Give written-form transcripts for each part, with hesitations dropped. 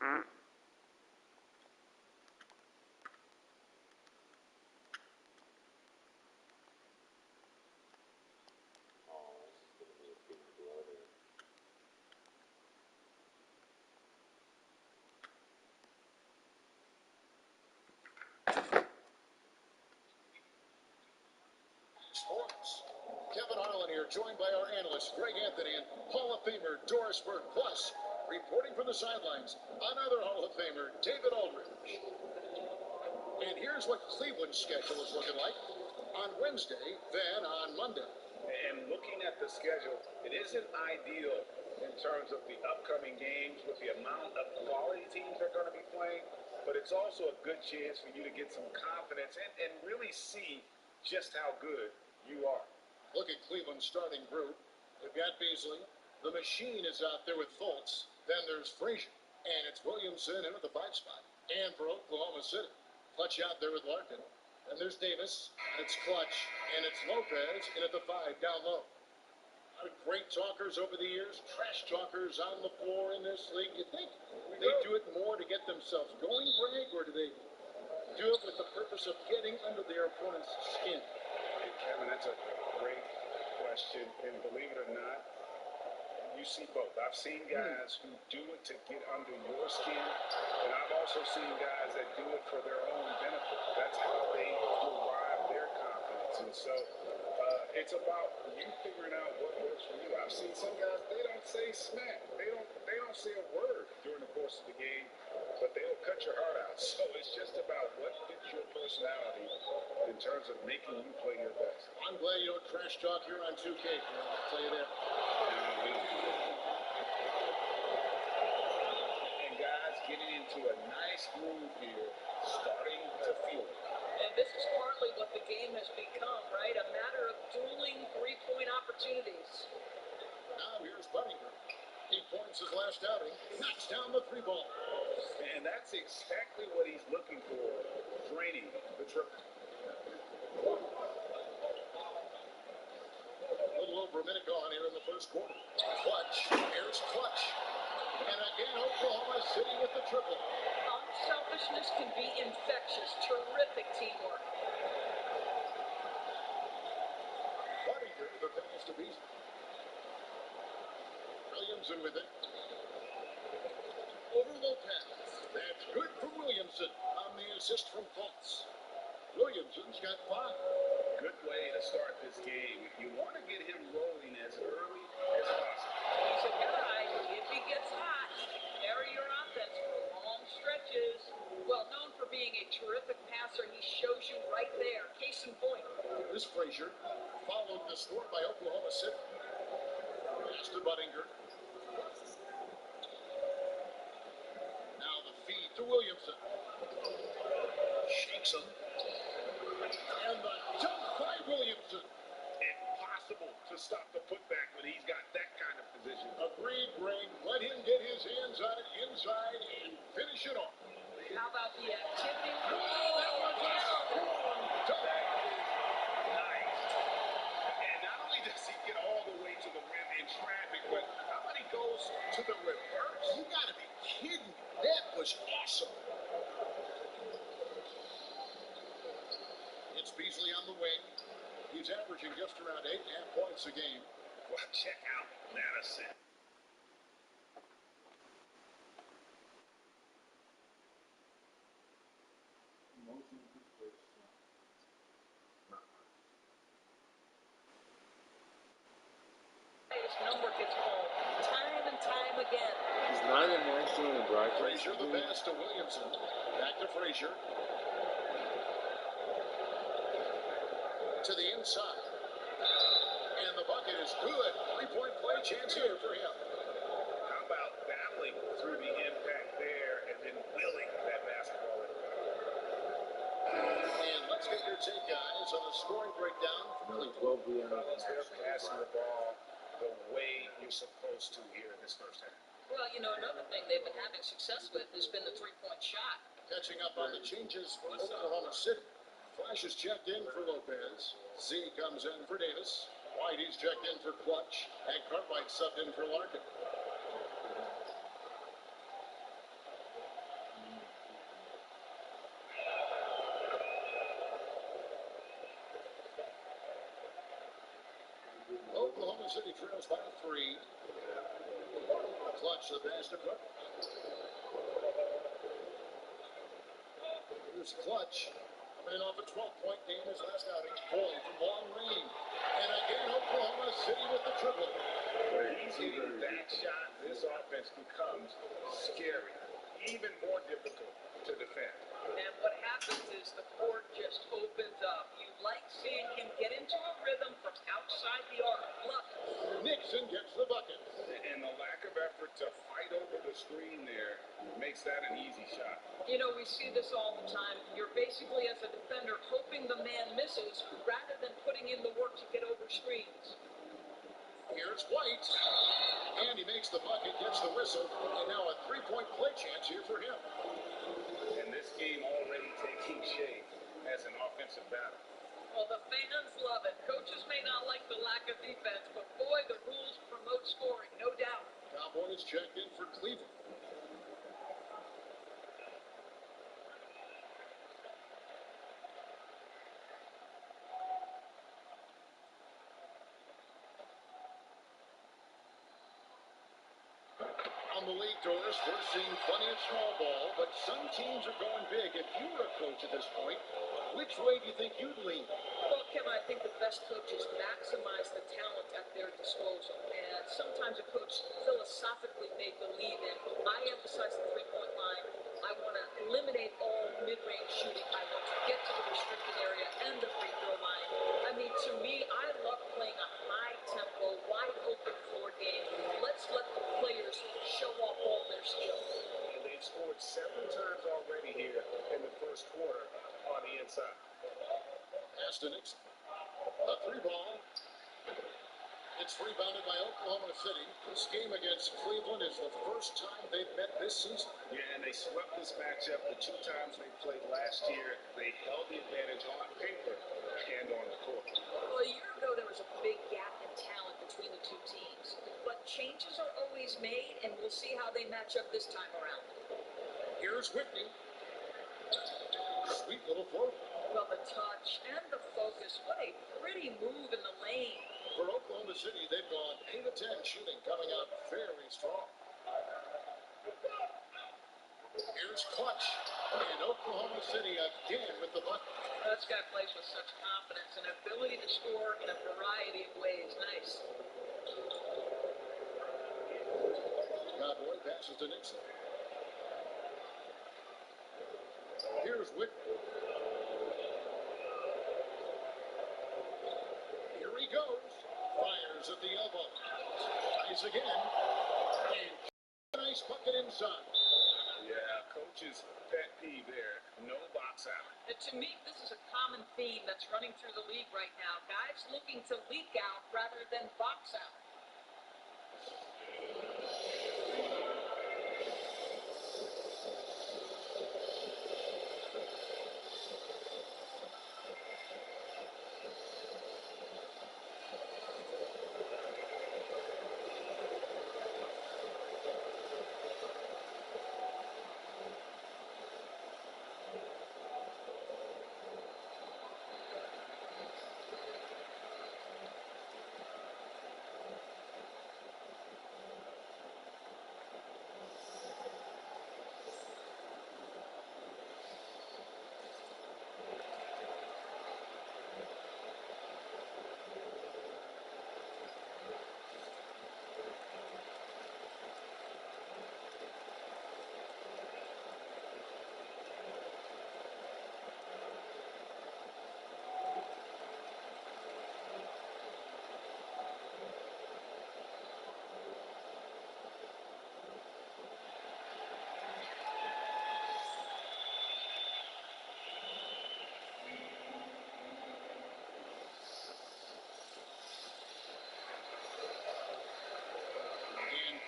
Sports. Kevin Harlan here, joined by our analysts Greg Anthony and Hall of Famer Doris Burke. Plus, reporting from the sidelines, another Hall of Famer, David Aldridge. And here's what Cleveland's schedule is looking like on Wednesday, then on Monday. And looking at the schedule, it isn't ideal in terms of the upcoming games with the amount of quality teams they're going to be playing, but it's also a good chance for you to get some confidence and really see just how good you are. Look at Cleveland's starting group. They've got Beasley. The machine is out there with Fultz. Then there's Frazier. And it's Williamson in at the 5 spot. And for Oklahoma City, Clutch out there with Larkin. And there's Davis. And it's Clutch. And it's Lopez in at the 5 down low. A lot of great talkers over the years. Trash talkers on the floor in this league. You think they do it more to get themselves going, Greg? Or do they do it with the purpose of getting under their opponent's skin? Hey, Kevin, that's a great question. And believe it or not, you see both. I've seen guys who do it to get under your skin, and I've also seen guys that do it for their own benefit. That's how they derive their confidence. And so it's about you figuring out what works for you. I've seen some guys, they don't say smack. They don't say a word during the course of the game, but they'll cut your heart out. So it's just about what fits your personality in terms of making you play your best. I'm glad you don't trash talk here on 2K, I'll tell you that. And guys getting into a nice groove here, starting to feel it. And this is partly what the game has become, right? A matter of dueling three-point opportunities. Now here's Buddingham. 8 points his last outing. Knocks down the 3 ball. And that's exactly what he's looking for, draining the triple. A little over a minute gone here in the first quarter. Clutch. Here's Clutch. And again, Oklahoma City with the triple. Unselfishness can be infectious. Terrific teamwork. Buddingham, the pass to Beasley. Williamson with it. Over Lopez. That's good for Williamson on the assist from Fultz. Williamson's got 5. Good way to start this game. You want to get him rolling as early as possible. He's a guy, if he gets hot, carry your offense for long stretches. Well known for being a terrific passer, he shows you right there. Case in point. This Frazier followed the score by Oklahoma City. Pass to Buddingham. Now the feed to Williamson. Shakes him. And the dunk by Williamson. Impossible to stop the putback when he's got that kind of position. Agreed, Greg. Let him get his hands on it inside and finish it off. How about the activity? Oh, that was a strong dunk. That is nice. And not only does he get all the way to the rim in traffic, but how many goes to the reverse? You gotta be kidding me. That was awesome. It's Beasley on the wing. He's averaging just around 8.5 points a game. Well, check out Madison. His number gets called time and time again. He's not a national in broadcast. Frazier the pass to Williamson. Back to Frazier. To the inside. And the bucket is good. 3-point play chance here for him. How about battling through the impact there and then willing that basketball in? And let's get your take, guys, on the scoring breakdown. Really 12 They're passing the ball the way you're supposed to here in this first half. Well, you know, another thing they've been having success with has been the three-point shot. Catching up on the changes for Oklahoma City. Flash is checked in for Lopez. Z comes in for Davis. Whitey's checked in for Clutch. And Cartwright subbed in for Larkin. Oklahoma City trails by 3. Clutch the pass to Cook. Here's Clutch. Coming in off a 12-point game his last outing. Boy, from long range. And again, Oklahoma City with the triple. When he's hitting that shot, this offense becomes scary. Even more difficult to defend. And what happens is the court just opens up. You like seeing him get into a rhythm from outside the arc. Love it. Nixon gets the bucket. And the lack of effort to fight over the screen there makes that an easy shot. You know, we see this all the time. You're basically, as a defender, hoping the man misses rather than putting in the work to get over screens. Here's White. And he makes the bucket, gets the whistle, and now a 3-point play chance here for him. And this game already taking shape as an offensive battle. Well, the fans love it. Coaches may not like the lack of defense, but boy, the rules promote scoring, no doubt. Cowboys checked in for Cleveland. On the league doors, we're seeing plenty of small ball, but some teams are going big. If you were a coach at this point, which way do you think you'd lean? Well, Kevin, I think the best coaches maximize the talent at their disposal. And sometimes a coach philosophically may believe in, I emphasize the three-point line. I want to eliminate all mid-range shooting. I want to get to the restricted area and the free throw line. I mean, to me, I love playing a high-tempo, wide-open floor game. Let's let the players show off all their skills. And they've scored 7 times already here in the first quarter on the inside. Pass to Nixon. A 3-ball. It's rebounded by Oklahoma City. This game against Cleveland is the first time they've met this season. Yeah, and they swept this matchup the 2 times they played last year. They held the advantage on paper and on the court. Well, a year ago, there was a big gap in talent between the two teams. But changes are always made, and we'll see how they match up this time around. Here's Whitney. Sweet little float. Well, the touch and the focus, what a pretty move in the lane. For Oklahoma City, they've gone 8 of 10 shooting, coming out very strong. Here's Clutch. And Oklahoma City again with the bucket. This guy plays with such confidence and ability to score in a variety of ways. Nice. Cowboy passes to Nixon. Here's Whitney. Here he goes. Fires at the elbow. Nice again. And a nice bucket inside. Yeah, coach's pet peeve there. No box out. And to me, this is a common theme that's running through the league right now. Guys looking to leak out rather than box out.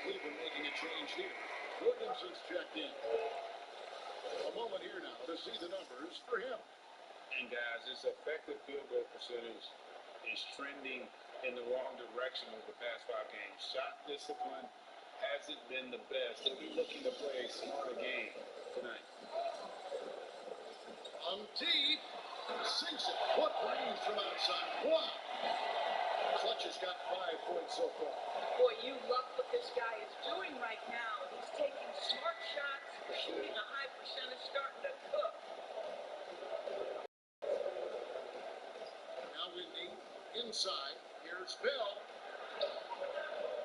Cleveland making a change here. Williamson's checked in. A moment here now to see the numbers for him. And guys, his effective field goal percentage is trending in the wrong direction over the past 5 games. Shot discipline hasn't been the best. He'll be looking to play a smarter game tonight. On deep. Sinks it. What range from outside. Wow. Clutch has got 5 points so far. Boy, you love what this guy is doing right now. He's taking smart shots, shooting a high percentage, starting to cook. Now with the inside, here's Bill.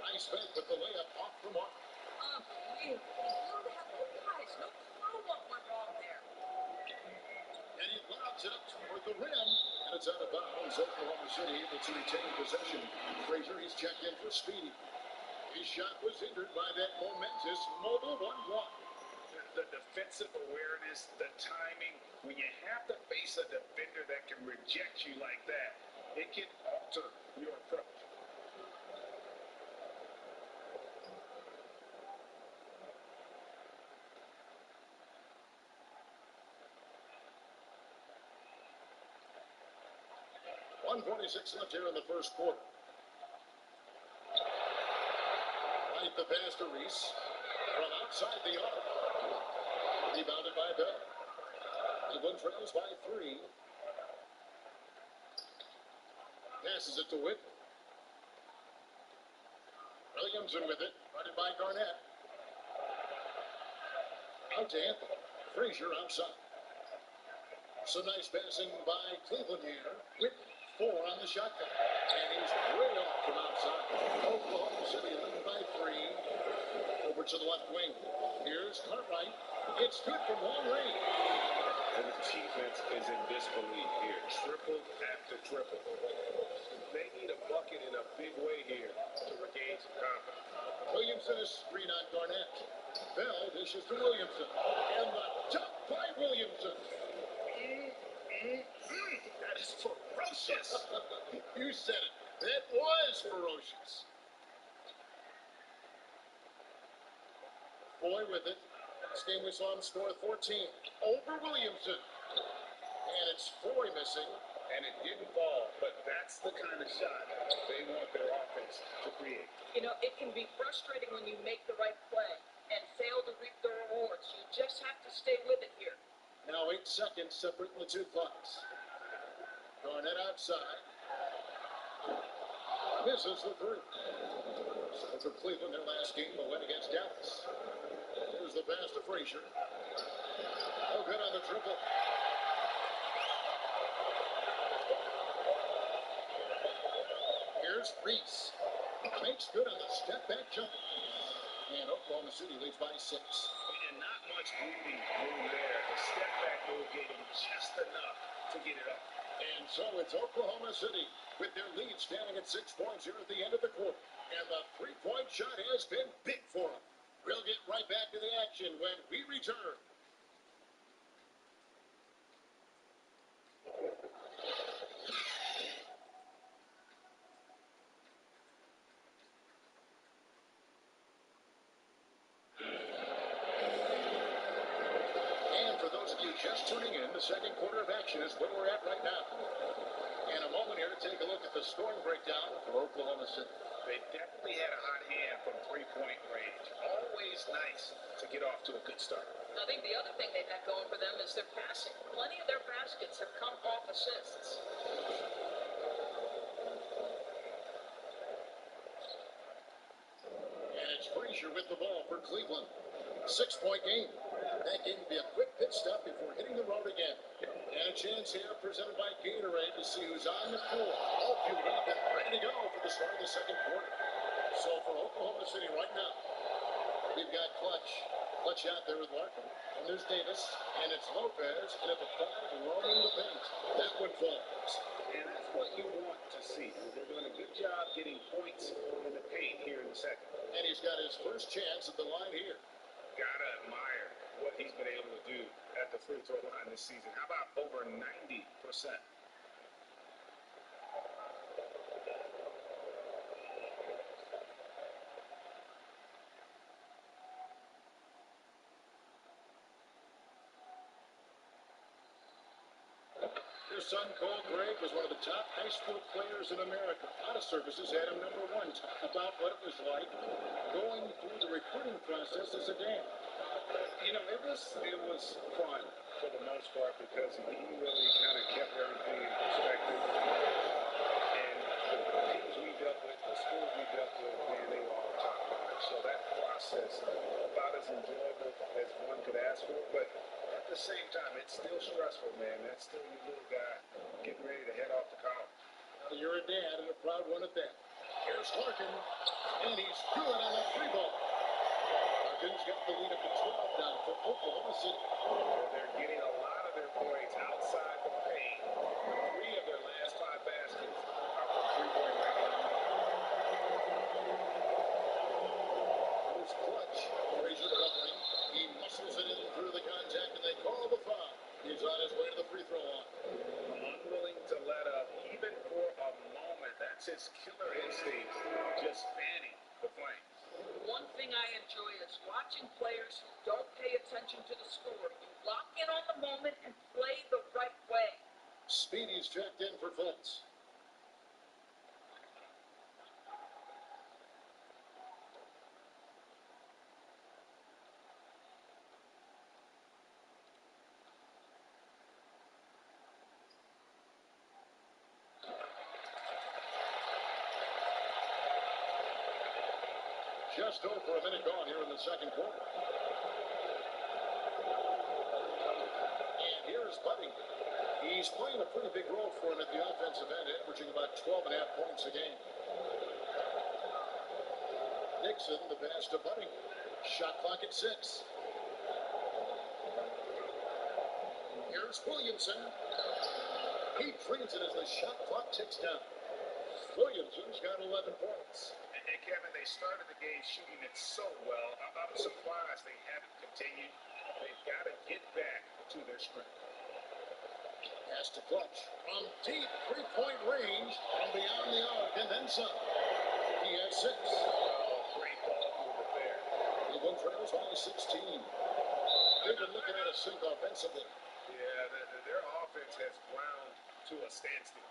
Nice fake with the layup off the mark. Unbelievable. He blew that look, guys. No clue what went wrong there. And he lobs it up toward the rim. And it's out of bounds. Oklahoma City able to retain possession. Frazier, he's checked in for Speedy. His shot was hindered by that momentous mobile 1-1. The defensive awareness, the timing, when you have to face a defender that can reject you like that, it can alter your approach. .146 left here in the first quarter. Right the pass to Reese. From outside the arc. Rebounded by Bell. Cleveland trails by 3. Passes it to Whitman. Williamson with it. Guarded by Garnett. Out to Anthony. Frazier outside. Some nice passing by Cleveland here. Whitman. 4 on the shotgun. And he's way off from outside. Oklahoma City leading by 3. Over to the left wing. Here's Cartwright. It's good from long range. And the defense is in disbelief here. Triple after triple. They need a bucket in a big way here to regain some confidence. Williamson is screen on Garnett. Bell dishes to Williamson. And the dunk by Williamson. That is ferocious. You said it. That was ferocious. Boy with it. This game we saw him score 14. Over Williamson. And it's 4 missing. And it didn't fall, but that's the kind of shot they want their offense to create. You know, it can be frustrating when you make the right play and fail to reap the rewards. You just have to stay with it here. Now 8 seconds separating the 2 clocks. Garnett outside. Misses the 3. So for Cleveland, their last game, a win against Dallas. Here's the pass to Frazier. No good on the triple. Here's Reese. Makes good on the step-back jump. And Oklahoma City leads by 6. And not much breathing room there. The step back move gave him just enough to get it up. And so it's Oklahoma City with their lead standing at 6 points here at the end of the quarter. And the 3-point shot has been big for them. We'll get right back to the action when we return. Just tuning in, the second quarter of action is where we're at right now. And a moment here to take a look at the scoring breakdown for Oklahoma City. They definitely had a hot hand from three-point range. Always nice to get off to a good start. I think the other thing they've had going for them is their passing. Plenty of their baskets have come off assists. And it's Frazier with the ball for Cleveland. 6-point game. That game will be a quick pit stop before hitting the road again. And a chance here presented by Gatorade to see who's on the floor. All fueled up and ready to go for the start of the second quarter. So for Oklahoma City right now, we've got Clutch. Clutch out there with Larkin. And there's Davis. And it's Lopez. And at the 5, roaming the paint. That one falls. And that's what you want to see. They're doing a good job getting points in the paint here in the second. And he's got his first chance at the line here. Gotta admire what he's been able to do at the free throw line this season. How about over 90%? His son, Cole Gregg, was one of the top high school players in America. A lot of services had him number 1. Talk about what it was like going through the recruiting process as a dad. You know, it was fun for the most part because he really kind of kept everything in perspective. And the things we dealt You're a dad and a proud one at that. Here's Larkin, and he's good on that free ball. Larkin's got the lead up to 12 now for Oklahoma City. They're getting a lot of their points outside the paint. 3 of their last 5 baskets are from three-point range. Here's Clutch. Frazier covering. He muscles it in through the contact, and they call the foul. He's on his way to the free throw line. Unwilling to let up, even for a moment. That's his killer instinct, just fanning the flames. One thing I enjoy is watching players who don't pay attention to the score. You lock in on the moment and play the right way. Speedy's checked in for Fultz. Just over a minute gone here in the second quarter. And here's Buddington. He's playing a pretty big role for him at the offensive end, averaging about 12.5 points a game. Nixon, the pass to Buddington. Shot clock at 6. Here's Williamson. He drains it as the shot clock ticks down. Williamson's got 11 points. And Kevin, they started the game shooting it so well. I'm surprised they haven't continued. They've got to get back to their strength. Pass to Clutch. From deep three-point range and beyond the arc, and then some. He has 6. Great ball movement there. Cleveland trails by 16. They've been looking at a sink offensively. Yeah, their offense has ground to a standstill.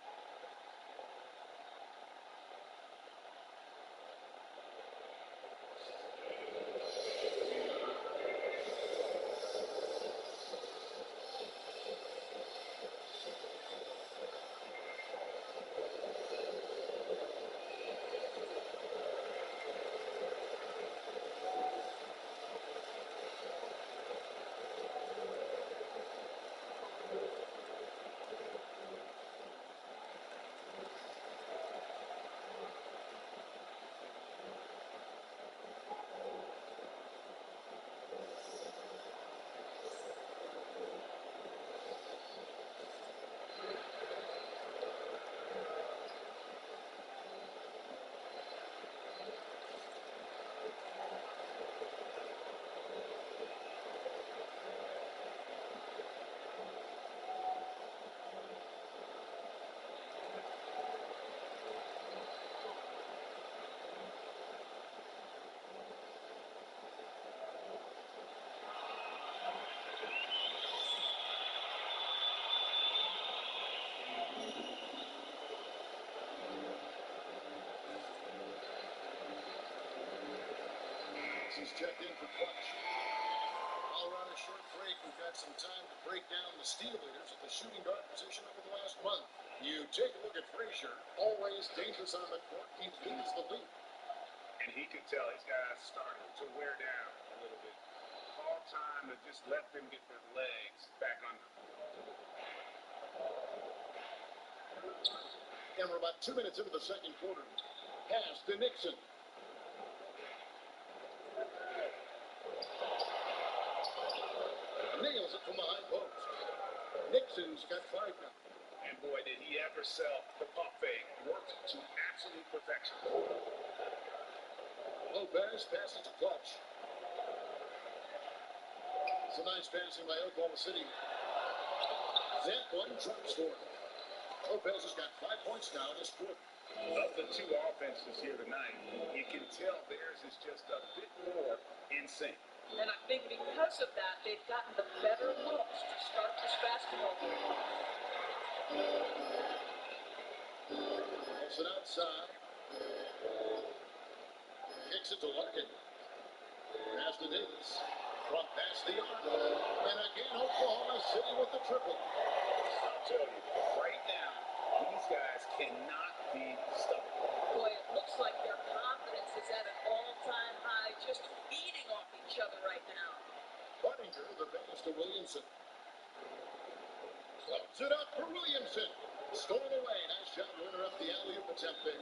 He's checked in for Clutch. All around a short break, we've got some time to break down the steal leaders at the shooting guard position over the last month. You take a look at Frazier, always dangerous on the court. He leads the league. And he can tell his guys starting to wear down a little bit. Call time to just let them get their legs back under them. And we're about 2 minutes into the second quarter. Pass to Nixon. Nails it from behind post. Nixon's got 5 now. And boy, did he ever sell the pump fake. Worked to absolute perfection. Lopez passes to Clutch. It's a nice passing by Oklahoma City. That one drops for him. Lopez has got 5 points now this quarter. Of the 2 offenses here tonight, you can tell theirs is just a bit more in sync. And I think because of that, they've gotten the better looks to start this basketball game. Pulls it outside. Kicks it to Larkin. Pass to Davis. From past the arc. And again, Oklahoma City with the triple. I'll tell you, right now, these guys cannot be stopped. Boy, it looks like their confidence is at an all-time high, just feeding off each other right now. Buddington, the pass to Williamson. Clubs it up for Williamson. Stolen away. Nice job, winner up The alley-oop attempt there.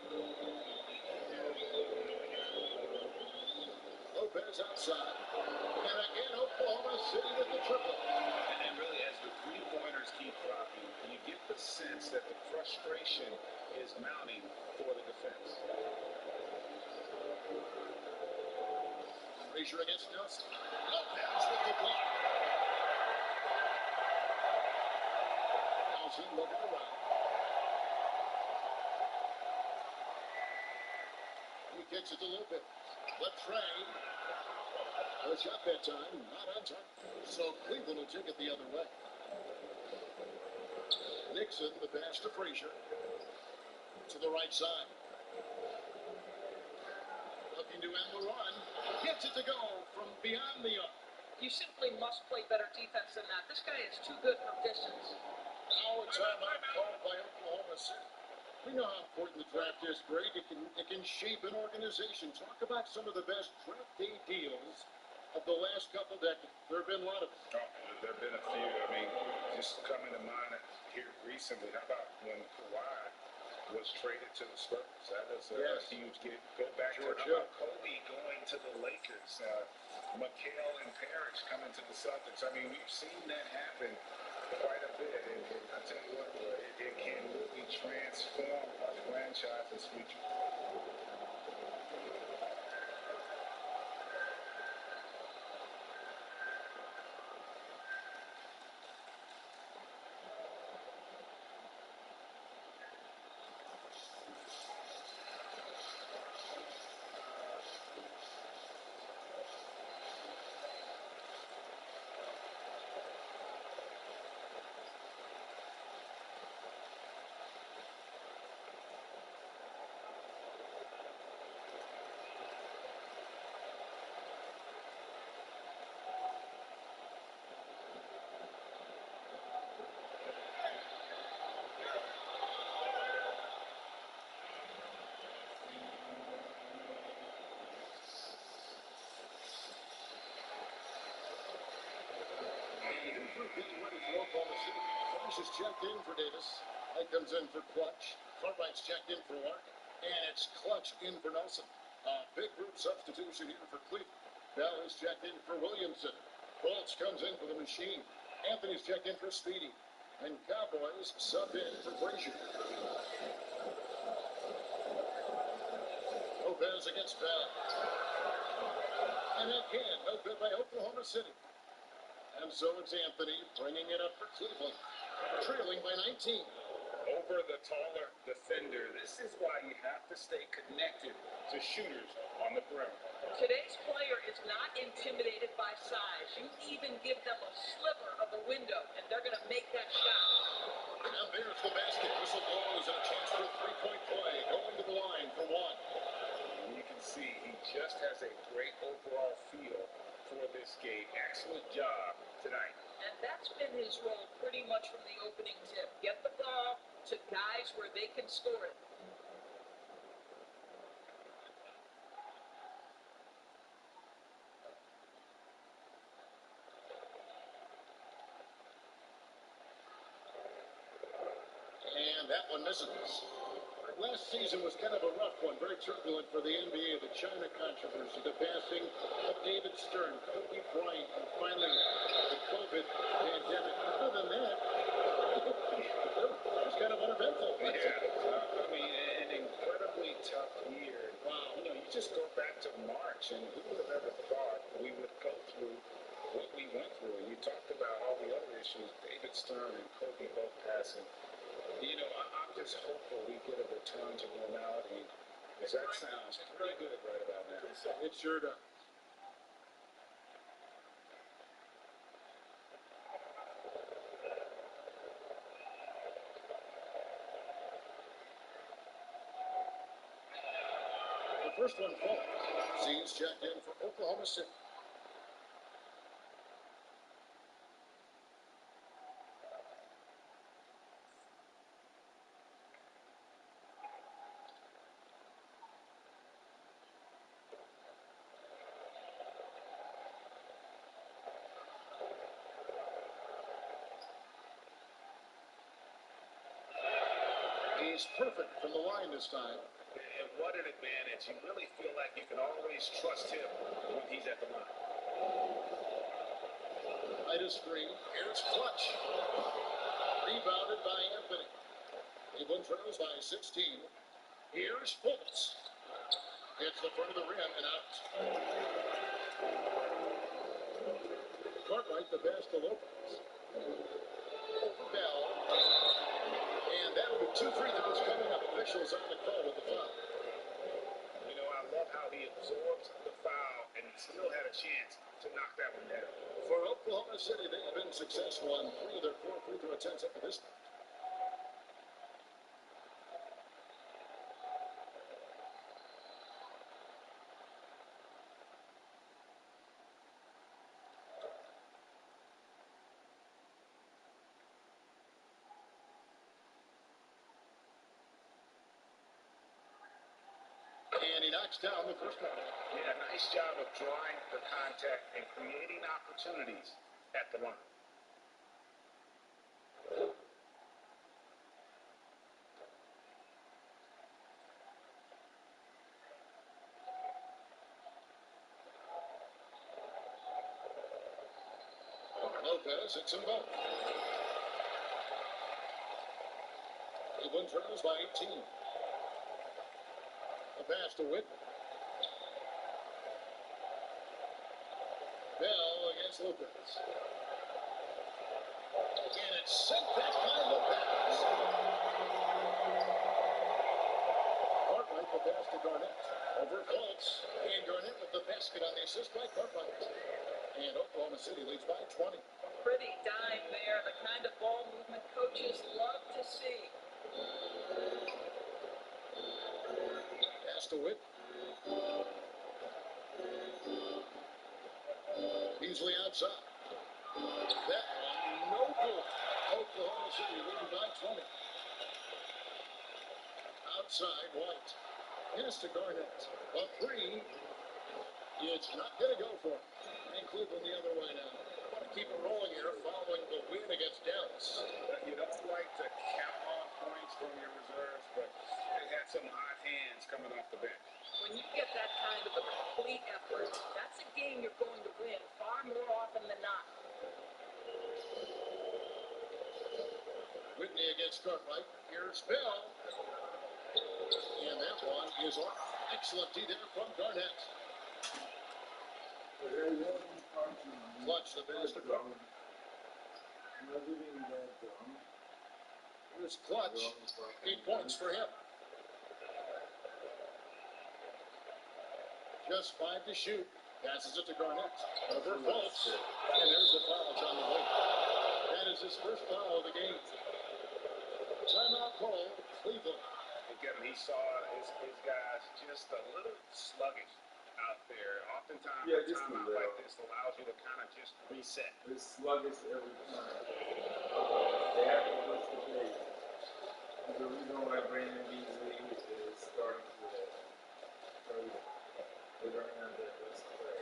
Lopez outside. And again, Oklahoma City with the triple. And really, as the three-pointers keep dropping, you get the sense that the frustration is mounting for the defense. Frazier against Nelson. Lopez with the block. Nelson looking around. He kicks it to Lopez. The trade. A shot that time, not on target. So Cleveland will take it the other way. Nixon, the pass to Frazier. To the right side. Looking to end the run. Gets it to go from beyond the arc. You simply must play better defense than that. This guy is too good from distance. Now a timeout called by Oklahoma City. We know how important the draft is, Greg. It can shape an organization. Talk about some of the best draft day deals of the last couple decades. There have been a lot of them. Oh, there have been a few. I mean, just coming to mind here recently. How about when Kawhi was traded to the Spurs? That was a huge get. Go back to Kobe going to the Lakers. McHale and Parrish coming to the Celtics. I mean, we've seen that happen quite a bit. And I tell you what, it can really transform a franchise's future. Flash is checked in for Davis. Hyde comes in for Clutch. Cartwright's checked in for Lark. And it's Clutch in for Nelson. Big group substitution here for Cleveland. Bell is checked in for Williamson. Bolts comes in for the Machine. Anthony's checked in for Speedy. And Cowboys sub in for Frazier. Lopez against Bell. And again, no good by Oklahoma City. And so it's Anthony bringing it up for Cleveland, trailing by 19. Over the taller defender, this is why you have to stay connected to shooters on the perimeter. Today's player is not intimidated by size. You even give them a sliver of a window, and they're going to make that shot. And there's the basket. Whistle blows and a chance for a three-point play. Going to the line for one. You can see he just has a great overall feel for this game. Excellent job tonight. And that's been his role pretty much from the opening tip. Get the ball to guys where they can score it. And that one misses. Last season was kind of a rough one, very turbulent for the NBA. The China controversy, the passing of David Stern, Kobe Bryant, and finally the COVID pandemic. Other than that, it was kind of uneventful. Yeah, I mean, an incredibly tough year. Wow. You know, you just go back to March, and who would have ever thought we would go through what we went through? And you talked about all the other issues, David Stern and Kobe both passing. You know, I'm just hopeful we get a return to normality. Because that sounds pretty good right about now. It sure does. The first one falls. Z's checked in for Oklahoma City. He's perfect from the line this time. And what an advantage. You really feel like you can always trust him when he's at the line. Midas screen. Here's Clutch. Rebounded by Anthony. Cleveland trails by 16. Here's Fultz. Hits the front of the rim and out. Cartwright the pass to Lopez. Over Bell. And that'll be 2 free throws coming up. Officials on the call with the foul. You know, I love how he absorbs the foul and still had a chance to knock that one down. For Oklahoma City, they have been successful on 3 of their 4 free throw attempts up to this point. And he knocks down the first one. Yeah, nice job of drawing the contact and creating opportunities at the line. Lopez hits them both. Cleveland trails by 18. A pass to Whitman. Bell against Lopez. And it's sent back by Lopez. Cartwright the pass to Garnett. Over Fultz. And Garnett with the basket on the assist by Cartwright. And Oklahoma City leads by 20. Pretty dime there, the kind of ball movement coaches love to see. Pass to Whit. Beasley outside. That one, no good. Oklahoma City leading by 20. Outside, White. Pass to Garnett. A three. It's not going to go for him. And Cleveland the other way now. Want to keep it rolling here following the win against Dallas. You don't like to count on points from your reserves, but they had some hot hands coming off the bench. When you get that kind of a complete effort, that's a game you're going to win far more often than not. Whitney against Cartwright. Here's Bell. And that one is off. Excellent D there from Garnett. Clutch the pass to Cartwright. Here's Clutch. 8 points for him. Just 5 to shoot. Passes it to Garnett. Over Fultz. And there's the foul. It's on the way. That is his first foul of the game. Timeout call. Cleveland. Again, he saw his guys just a little sluggish out there. Oftentimes, a timeout like this allows you to kind of just reset. It's sluggish every time. They have to push the pace. The reason why Brandon Beasley is starting to play, they don't have that best play.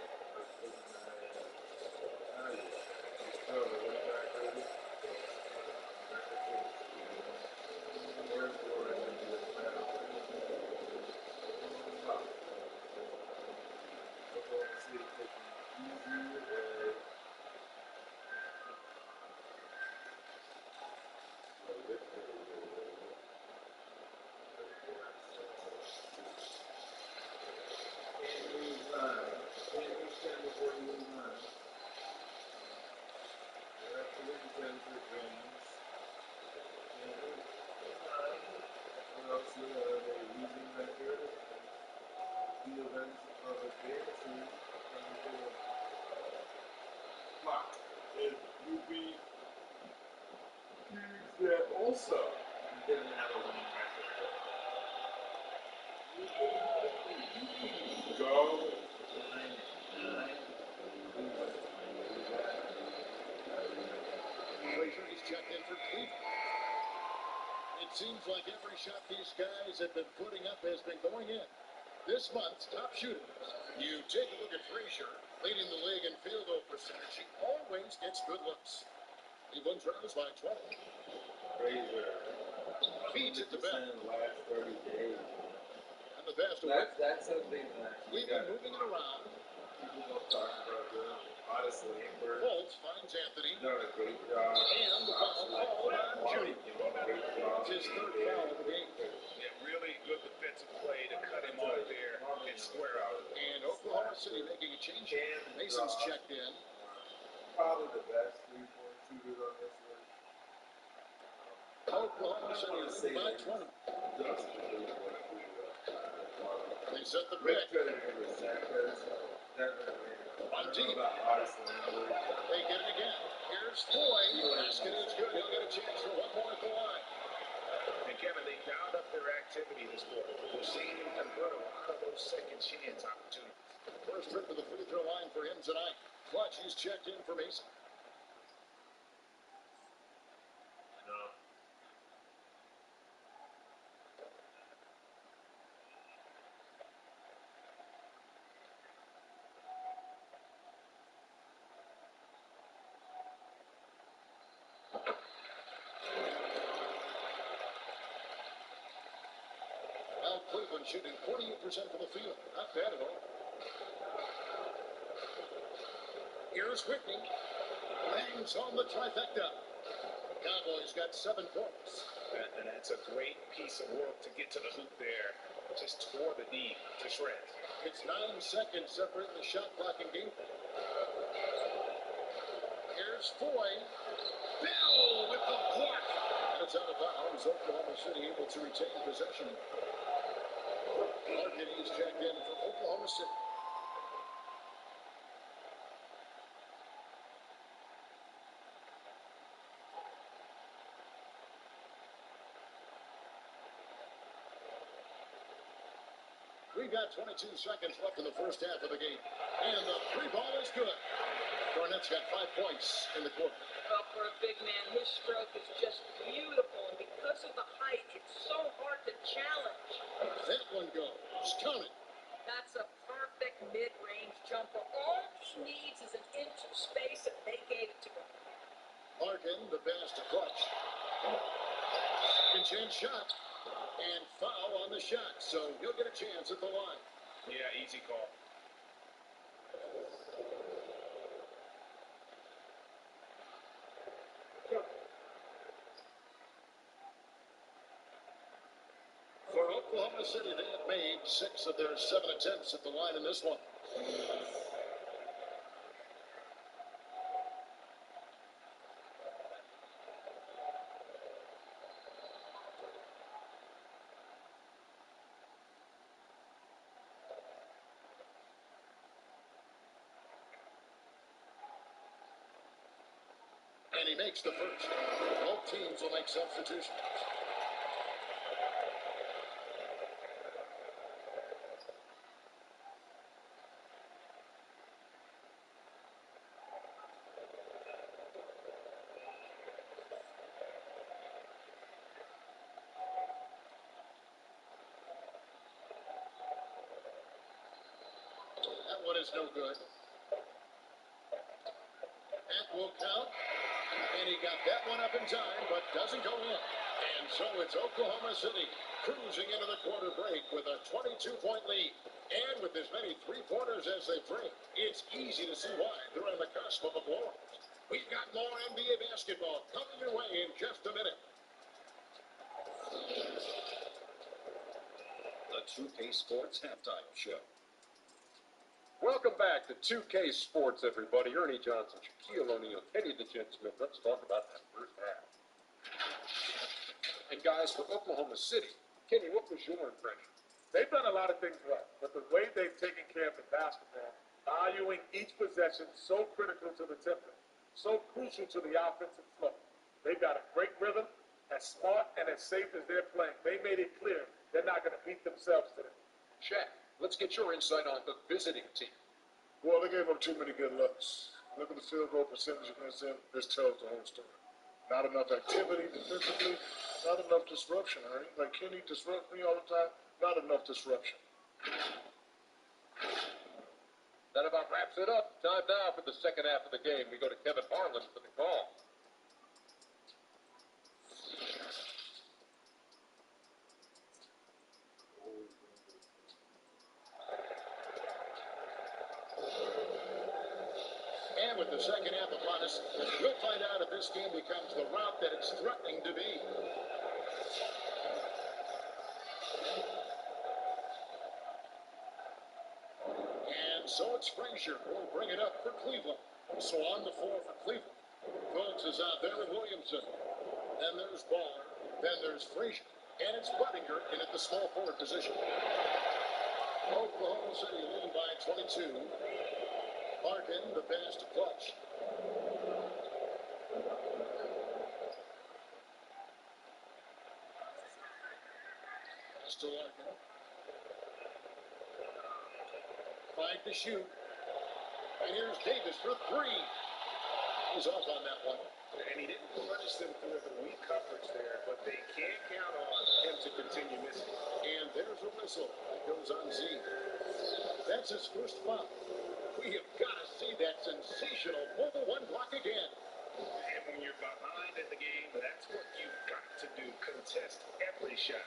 Also, he didn't have a winning record. Go 9-9. Frazier, he's checked in for Cleveland. It seems like every shot these guys have been putting up has been going in. This month's top shooters. You take a look at Frazier, leading the league in field goal percentage. He always gets good looks. Cleveland trails by 12. Frazier. Beats it to Ben. the last 30 days. And the pass to Wick. That's something that We've been moving it around. people don't talk about doing. Honestly, we're Bolts finds Anthony. doing a great job. And the foul called on Junior. It's his third foul of the game. Yeah, really good defensive play to cut him off there and square out. And Oklahoma City making a change. Mason's checked in. Probably the best 3-point shooters on this list. Oklahoma City leading by 20. They set the pick. On deep. They get it again. Here's Foy. Basket is good. He'll get a chance for one more at the line. And Kevin, they dialed up their activity this quarter. We're seeing him convert a lot of those second chance opportunities. First trip to the free throw line for him tonight. Clutch, he's checked in for Mason. Now Cleveland shooting 48% from the field. Not bad at all. Here's Whitney. Langs on the trifecta. Cowboys got 7 points. And that's a great piece of work to get to the hoop there. Just tore the D to shreds. It's 9 seconds separating the shot clock and game. Here's Foy. Bill with the block. And it's out of bounds. Oklahoma City able to retain possession. Larkin, he's checked in for Oklahoma City. We got 22 seconds left in the first half of the game. And the three ball is good. Garnett's got 5 points in the quarter. Well, for a big man, his stroke is just beautiful. And because of the height, it's so hard to challenge. That one goes. Count it. That's a perfect mid-range jumper. All he needs is an inch of space, and they gave it to him. Larkin, the pass to Clutch. Second chance shot. And foul on the shot. So he'll get a chance at the line. Yeah, easy call. For Oklahoma City, they have made 6 of their 7 attempts at the line in this one. And he makes the first. Both teams will make substitutions. That one is no good. That will count. And he got that one up in time, but doesn't go in. And so it's Oklahoma City cruising into the quarter break with a 22-point lead. And with as many three-pointers as they bring, it's easy to see why they're on the cusp of a blowout. We've got more NBA basketball coming your way in just a minute. The 2K Sports Halftime Show. Welcome back to 2K Sports, everybody. Ernie Johnson, Shaquille O'Neal, Kenny the Jet Smith. Let's talk about that first half. And guys, for Oklahoma City, Kenny, what was your impression? They've done a lot of things right, but the way they've taken care of the basketball, valuing each possession, so critical to the tempo, so crucial to the offensive flow. They've got a great rhythm, as smart and as safe as they're playing. They made it clear they're not going to beat themselves today. Shaq, let's get your insight on the visiting team. Well, they gave up too many good looks. Look at the field goal percentage against them. This tells the whole story. Not enough activity defensively, not enough disruption, Ernie. Like Kenny disrupts me all the time. Not enough disruption. That about wraps it up. Time now for the second half of the game. We go to Kevin Harlan for the call. time with the second half upon us. We'll find out if this game becomes the route that it's threatening to be. And so it's Frazier who will bring it up for Cleveland. So on the floor for Cleveland. Phillips is out there with Williamson. Then there's Baller. Then there's Frazier. And it's Buttinger in at the small forward position. Oklahoma City leading by 22. Larkin, the pass to Clutch. Pass to Larkin. Five to shoot. And here's Davis for three. He's off on that one. And he didn't punish them for the weak coverage there, but they can't count on him to continue missing. And there's a whistle. It goes on Z. That's his first foul. We have got to see that sensational mobile one block again. And when you're behind in the game, that's what you've got to do. Contest every shot.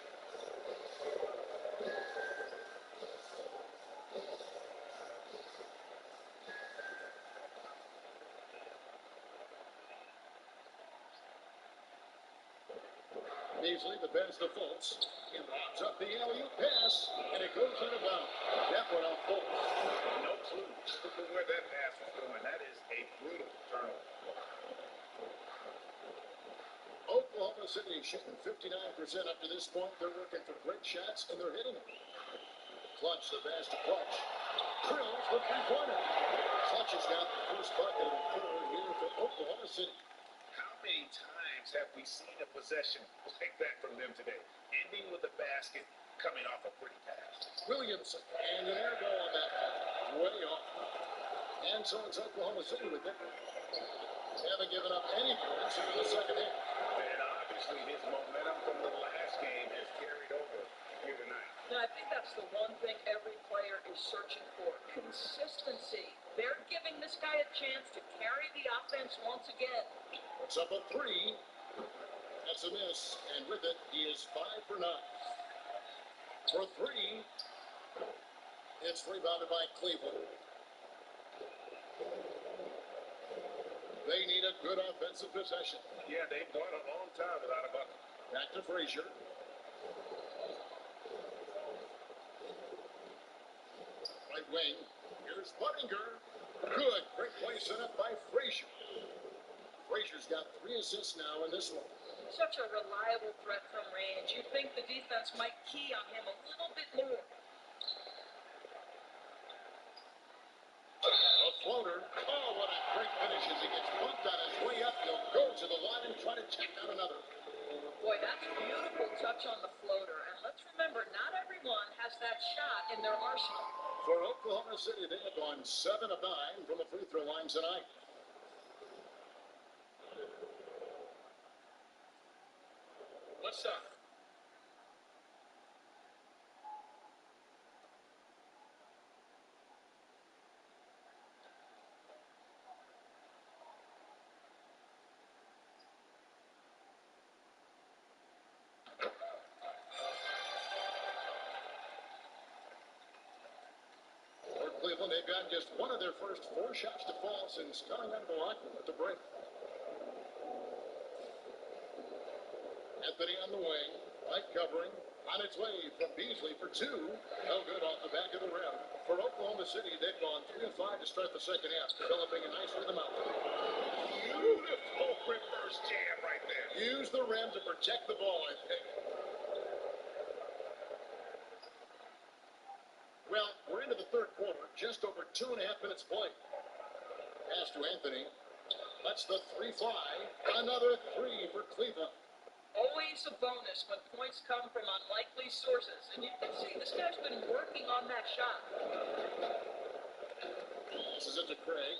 Beasley, the pass to Fultz. He lobs up the alley-oop pass, and it goes in about. That one off Fultz. No clue where that pass was going. That is a brutal turnover. Oklahoma City shooting 59% up to this point. They're working for great shots, and they're hitting them. Clutch, the pass to Clutch. Drills the three-pointer. Clutch has got the first bucket of the quarter here for Oklahoma City. How many times have we seen a possession like that from them today? Ending with a basket, coming off a pretty pass. Williamson, and an air ball on that one. Way off. And so it's Oklahoma City with it. They haven't given up any points in the second half. And obviously his momentum from the last game has carried over here tonight. Now, I think that's the one thing every player is searching for. Consistency. They're giving this guy a chance to carry the offense once again. Puts up a three. That's a miss. And with it, he is 5 for 9. For three, it's rebounded by Cleveland. They need a good offensive possession. Yeah, they've gone a long time without a bucket. Back to Frazier. Right wing. Here's Buttinger. Good. Great play set up by Frazier. Frazier's got 3 assists now in this one. Such a reliable threat from range. You'd think the defense might key on him a little bit more. A floater. Oh, what a great finish as he gets bumped on his way up. He'll go to the line and try to check out another. Boy, that's a beautiful touch on the floater. And let's remember, not everyone has that shot in their arsenal. For Oklahoma City, they have gone 7 of 9 from the free throw line tonight. What's up? For Cleveland, they've gotten just one of their first 4 shots to fall since coming out of the locker room at the break. Anthony on the wing, right covering, on its way from Beasley for 2. No good off the back of the rim. For Oklahoma City, they've gone 3 of 5 to start the second half, developing a nice rhythm out there. Beautiful reverse jam right there. Use the rim to protect the ball, I think. Well, we're into the third quarter, just over 2.5 minutes played. Pass to Anthony. Lets the 3 fly. Another 3 for Cleveland. Always a bonus when points come from unlikely sources. And you can see this guy's been working on that shot. This is it to Craig.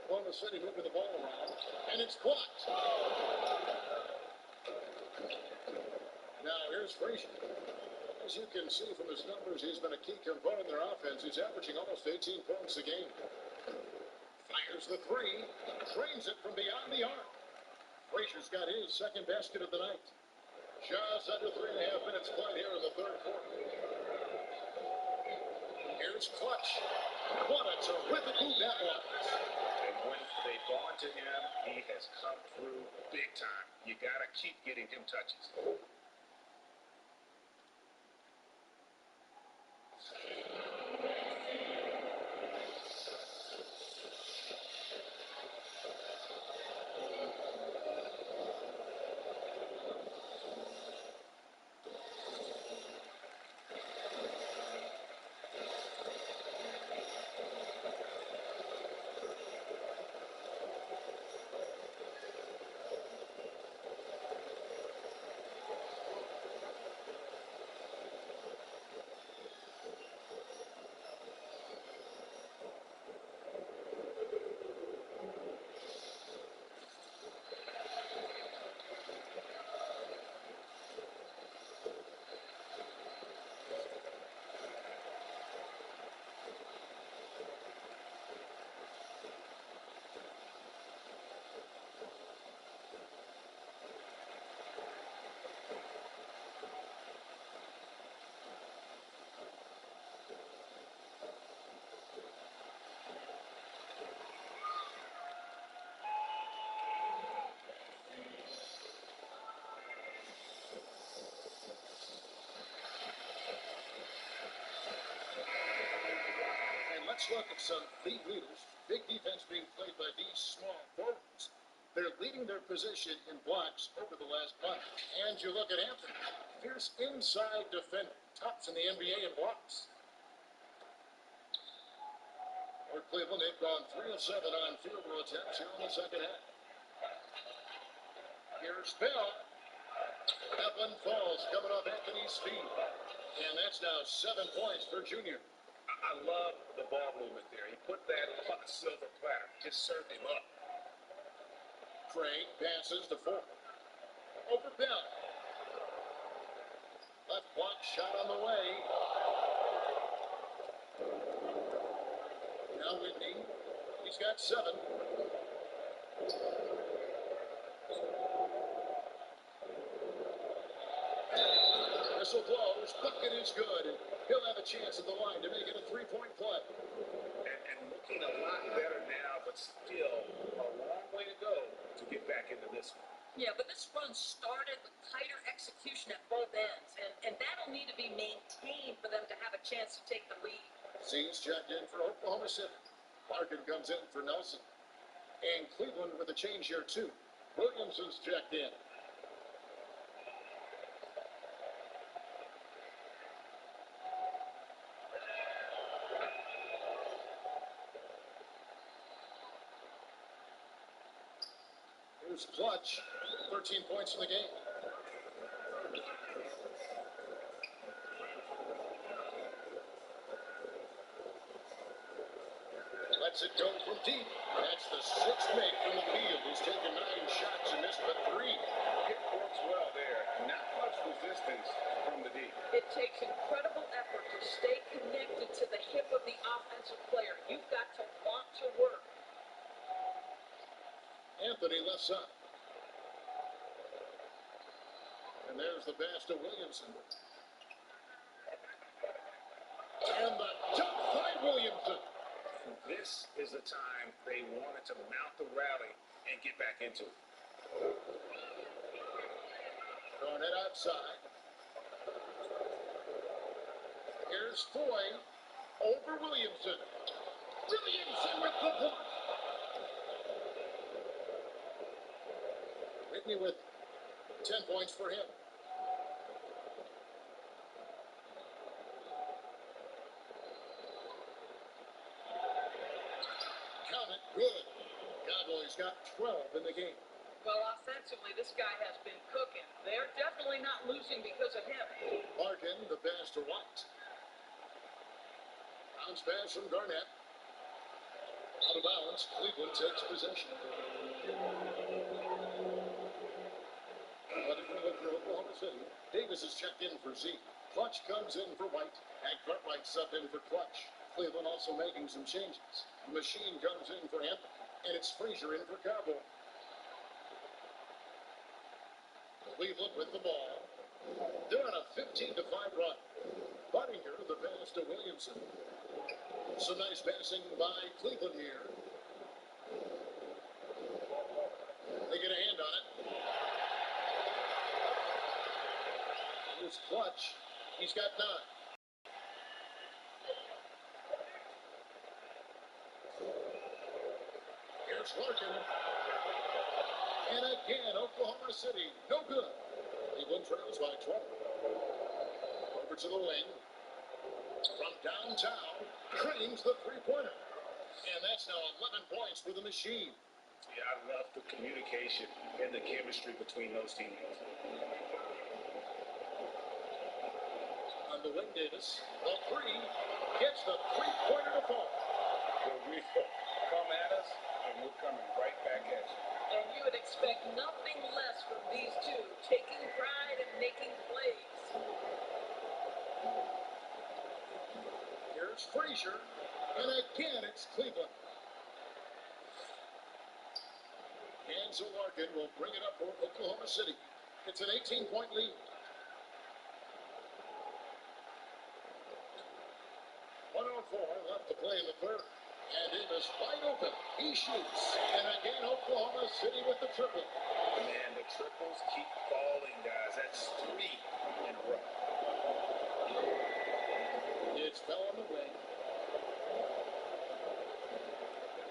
Oklahoma City moving the ball around. And it's blocked. Now here's Frazier. As you can see from his numbers, he's been a key component in their offense. He's averaging almost 18 points a game. Fires the 3. Drains it from beyond the arc. Frazier's got his second basket of the night. Just under 3.5 minutes played here in the third quarter. Here's Clutch. What a terrific move that was. And when they've gone to him, he has come through big time. You got to keep getting him touches. Let's look at some league leaders. Big defense being played by these small forwards. They're leading their position in blocks over the last month. And you look at Anthony, fierce inside defender, tops in the NBA in blocks. For Cleveland, they've gone 3 of 7 on field goal attempts here in the second half. Here's Bell. That one falls, coming off Anthony's feet. And that's now 7 points for Junior. I love the ball movement there. He put that on a silver platter. Just served him up. Craig passes to 4. Over Bell. Left block shot on the way. Now Whitney. He's got 7. Whistle blows. Bucket is good. He'll have a chance at the line to make it a 3-point play. And looking a lot better now, but still a long way to go to get back into this one. Yeah, but this run started with tighter execution at both ends, and that'll need to be maintained for them to have a chance to take the lead. Sees checked in for Oklahoma City. Larkin comes in for Nelson. And Cleveland with a change here, too. Williamson's checked in. Here's Clutch, 13 points in the game. Lets it go from deep. That's the 6th make from the field. He's taken 9 shots and missed but 3. It works well there. Not much resistance from the D. It takes incredible effort to stay connected to the hip of the offensive player. You've got to want to work. Anthony left side. And there's the pass to Williamson. And the jump by Williamson. This is the time they wanted to mount the rally and get back into it. Throwing it outside. Here's Foy over Williamson. Williamson with the block. Whitney with 10 points for him. Count it, good. Cowboys got 12 in the game. Well, offensively, this guy has been cooking. They're definitely not losing because of him. Larkin, the pass to White. Bounce pass from Garnett. Out of bounds, Cleveland takes possession. But for Oklahoma City, Davis is checked in for Z. Clutch comes in for White, and Cartwright subbed in for Clutch. Cleveland also making some changes. Machine comes in for Anthony, and it's Frazier in for Cowboy. Cleveland with the ball. They're on a 15-5 run. Buttinger, the pass to Williamson. Some nice passing by Cleveland here. They get a hand on it. Here's Clutch. He's got 9. Here's Larkin. And again, Oklahoma City. No good. Cleveland trails by 12. Over to the wing. From downtown, trains the three-pointer. And that's now 11 points for the machine. Yeah, I love the communication and the chemistry between those teammates. On the wing, Davis. The 3 gets the three-pointer to fall. When we come at us, and we're coming right back at you. And you would expect nothing less from these two, taking pride and making plays. Here's Frazier. And again, it's Cleveland. And so Larkin will bring it up for Oklahoma City. It's an 18-point lead. 1:04 left to play in the third. And Davis wide open. He shoots. And again, Oklahoma City with the triple. Man, the triples keep falling, guys. That's 3 in a row. It's fell on the way.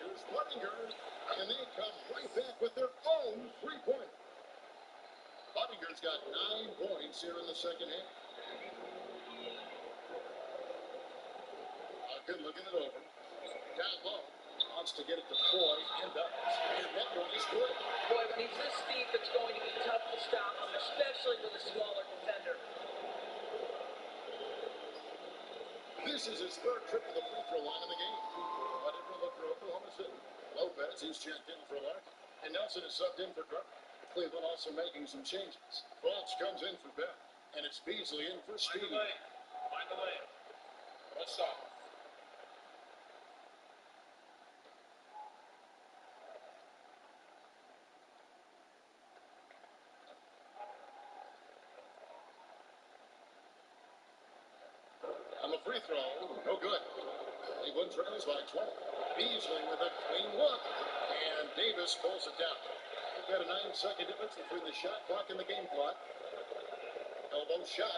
Here's Buttinger. And they come right back with their own three-pointer. Buttinger's got 9 points here in the second half. Good looking it over. Down low. Wants to get it to Foy and does. And that one is good. Boy, when he's this deep, it's going to be tough to stop him, especially with a smaller defender. This is his third trip to the free throw line in the game. But it will look for Oklahoma City. Lopez, he's checked in for Larkin. And Nelson is subbed in for Drummond. Cleveland also making some changes. Fultz comes in for Bell. And it's Beasley in for Speedy. Find the lane. What's up? On the free throw, no good. Cleveland trails by 12. Beasley with a clean look. And Davis pulls it down. We've got a 9-second difference between the shot clock and the game clock. Elbow shot.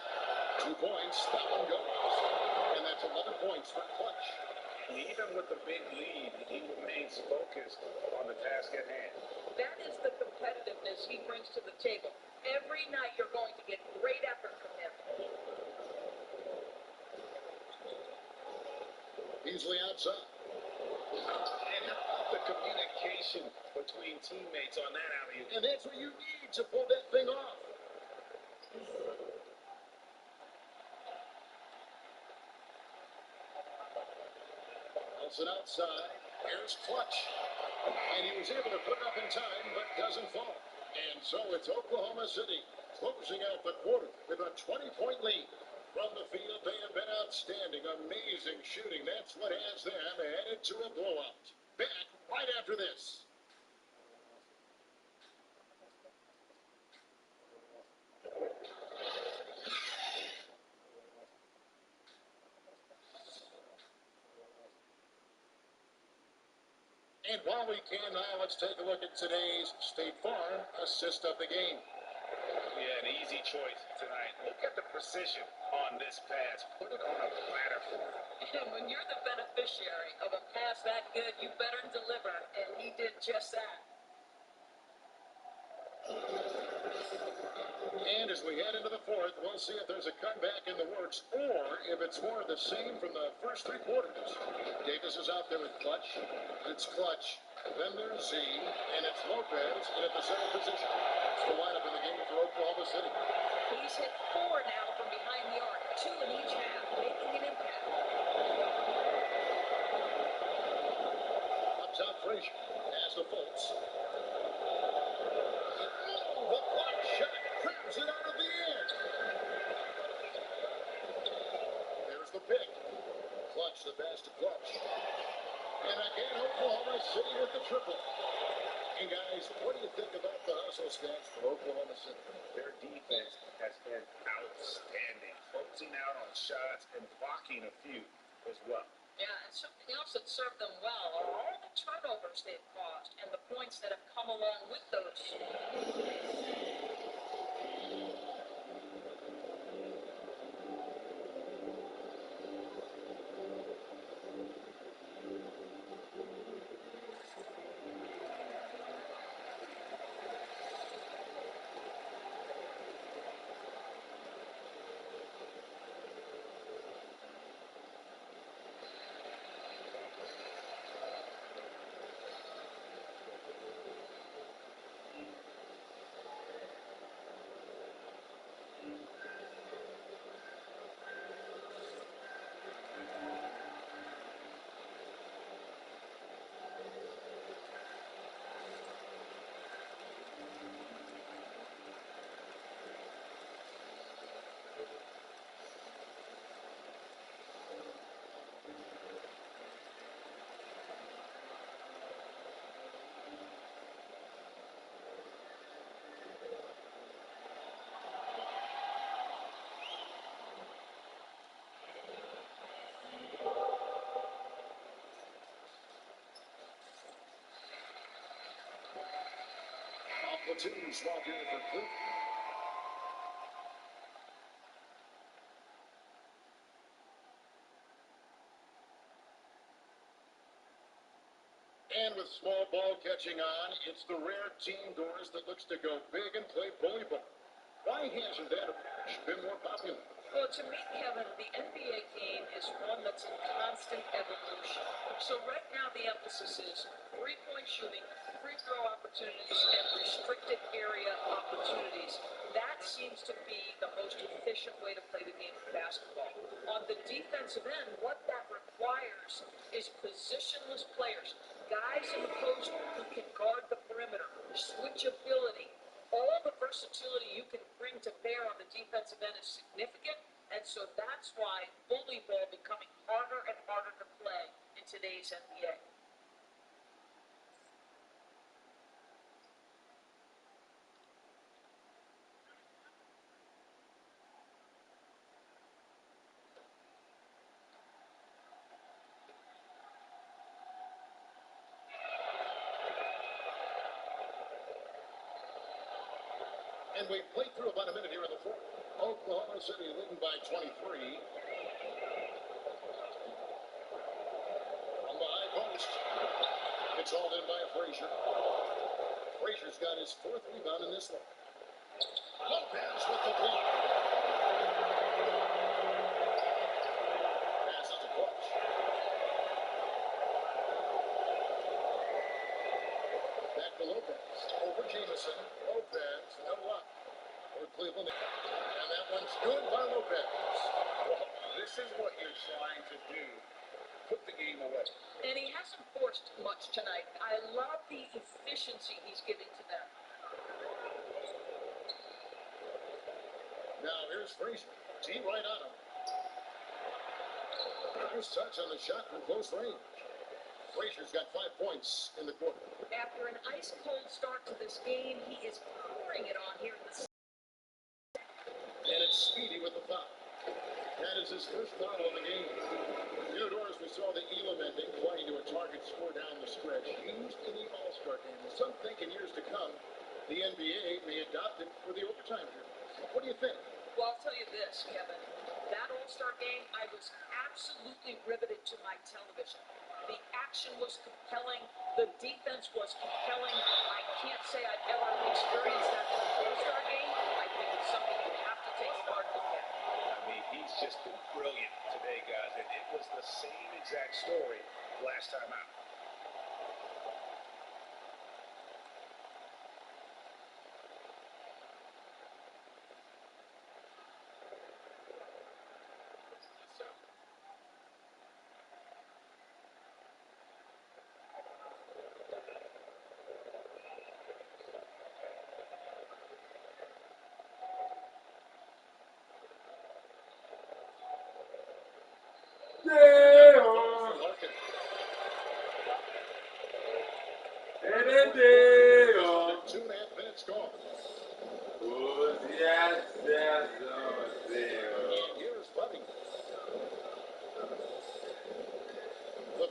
2 points. That one goes. And that's 11 points for Clutch. Even with the big lead, he remains focused on the task at hand. That is the competitiveness he brings to the table. Every night you're going to get great effort from him. Beasley outside. And how about the communication between teammates on that alley-oop? And that's what you need to pull that thing off. Nelson outside. Here's Clutch. And he was able to put it up in time, but doesn't fall. And so it's Oklahoma City closing out the quarter with a 20-point lead. From the field, they have been outstanding. Amazing shooting. That's what has them headed to a blowout. Back right after this. And while we can now, let's take a look at today's State Farm assist of the game. Yeah, an easy choice tonight. Look at the precision on this pass. Put it on a platter for him. And when you're the beneficiary of a pass that good, you better deliver. And he did just that. And as we head into the fourth, we'll see if there's a comeback in the works or if it's more of the same from the first 3 quarters. Davis is out there with Clutch. It's Clutch. Then there's Z, and it's Lopez in at the center position. It's the lineup in the game for Oklahoma City. He's hit 4 now from behind the arc, 2 in each half, making an impact. Up top, Frazier. Pass to Fultz. Oh, the block shot grabs it out of the air. There's the pick. Clutch, the pass to Clutch. And again, Oklahoma City with the triple. And guys, what do you think about the hustle stats for Oklahoma City? Their defense has been outstanding, closing out on shots and blocking a few as well. Yeah, and something else that served them well are all the turnovers they've caused and the points that have come along with those. Platoon swap here for Cleveland. And with small ball catching on, it's the rare team Doris that looks to go big and play bully ball. Why hasn't that approach been more popular? Well, to me, Kevin, the NBA game is one that's in constant evolution. So right now the emphasis is three-point shooting, free throw opportunities, and restricted area opportunities. That seems to be the most efficient way to play the game of basketball. On the defensive end, what that requires is positionless players, guys in the post who can guard the perimeter, switchability. All the versatility you can bring to bear on the defensive end is significant, and so that's why bully ball becoming harder and harder to play in today's NBA. And we played through about a minute here in the fourth. Oklahoma City leading by 23. On the high post. It's hauled in by Frazier. Frazier's got his fourth rebound in this one. Lopez with the block. Pass out to Clutch. Back to Lopez. Over Jameson. Lopez, no luck. For Cleveland. And that one's good by Lopez. Well, this is what you're trying to do. Put the game away. And he hasn't forced much tonight. I love the efficiency he's giving to them. Now here's Frazier. Tee right on him. First touch on the shot from close range. Frazier's got 5 points in the quarter. After an ice-cold start to this game, he is pouring it on here in the And it's Speedy with the foul. That is his first foul of the game. Doris, we saw the Elam ending, playing to a target score down the stretch, used in the All-Star game. Some think in years to come, the NBA may adopt it for the overtime period. What do you think? Well, I'll tell you this, Kevin. That All-Star game, I was absolutely riveted to my television. The action was compelling. The defense was compelling. I can't say I've ever experienced that in an All-Star game. I think it's something you have to take a hard look at. I mean, he's just been brilliant today, guys, and it was the same exact story last time out. Under 2.5 minutes gone. And here's Budding.